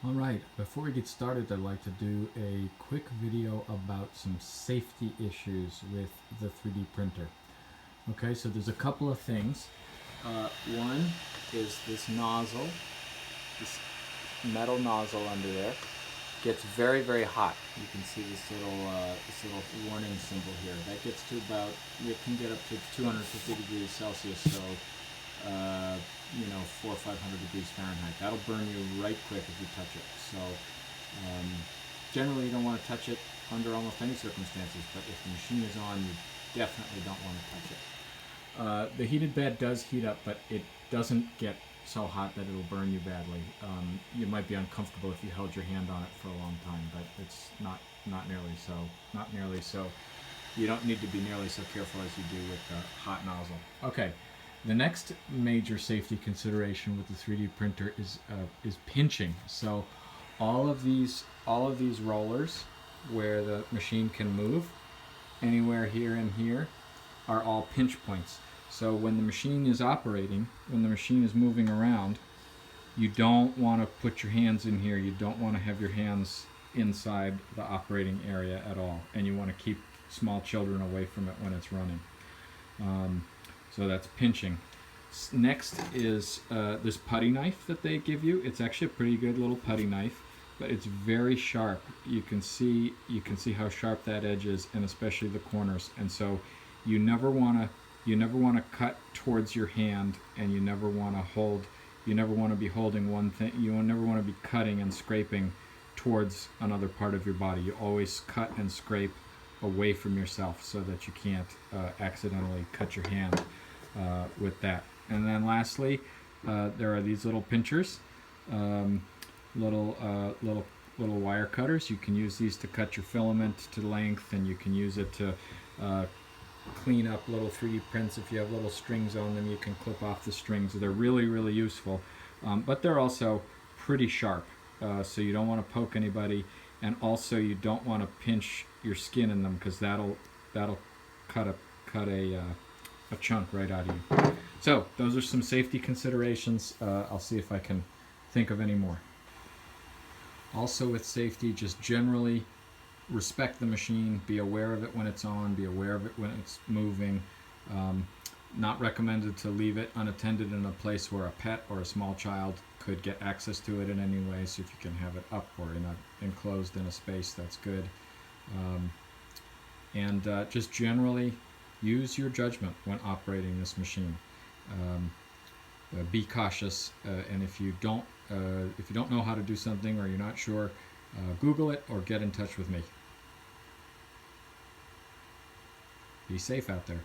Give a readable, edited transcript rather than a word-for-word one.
All right, before we get started, I'd like to do a quick video about some safety issues with the 3D printer. Okay, so there's a couple of things. One is this nozzle, this metal nozzle under there, gets very, very hot. You can see this little warning symbol here. That gets to about, it can get up to 250 degrees Celsius, so 400 or 500 degrees Fahrenheit. That'll burn you right quick if you touch it. So generally you don't want to touch it under almost any circumstances, but if the machine is on, you definitely don't want to touch it. The heated bed does heat up, but it doesn't get so hot that it'll burn you badly. You might be uncomfortable if you held your hand on it for a long time, but it's not nearly so. Not nearly so. You don't need to be nearly so careful as you do with the hot nozzle. Okay, the next major safety consideration with the 3D printer is pinching. So all of these rollers where the machine can move, anywhere here and here, are all pinch points. So when the machine is operating, when the machine is moving around, you don't want to put your hands in here. You don't want to have your hands inside the operating area at all. And you want to keep small children away from it when it's running. So that's pinching. Next is this putty knife that they give you. It's actually a pretty good little putty knife, but it's very sharp. You can see how sharp that edge is, and especially the corners. And so you never want to cut towards your hand, and you never want to be holding one thing. You never want to be cutting and scraping towards another part of your body. You always cut and scrape away from yourself so that you can't accidentally cut your hand with that. And then lastly, there are these little pinchers, little wire cutters. You can use these to cut your filament to length, and you can use it to clean up little 3D prints. If you have little strings on them, you can clip off the strings. They're really, really useful, but they're also pretty sharp, so you don't want to poke anybody, and also you don't want to pinch your skin in them, because that'll cut a chunk right out of you. So those are some safety considerations. I'll see if I can think of any more. Also with safety, just generally respect the machine, be aware of it when it's on, be aware of it when it's moving. Not recommended to leave it unattended in a place where a pet or a small child could get access to it in any way. So if you can have it up or enclosed in a space, that's good. Just generally use your judgment when operating this machine. Be cautious, and if you don't know how to do something, or you're not sure, Google it or get in touch with me. Be safe out there.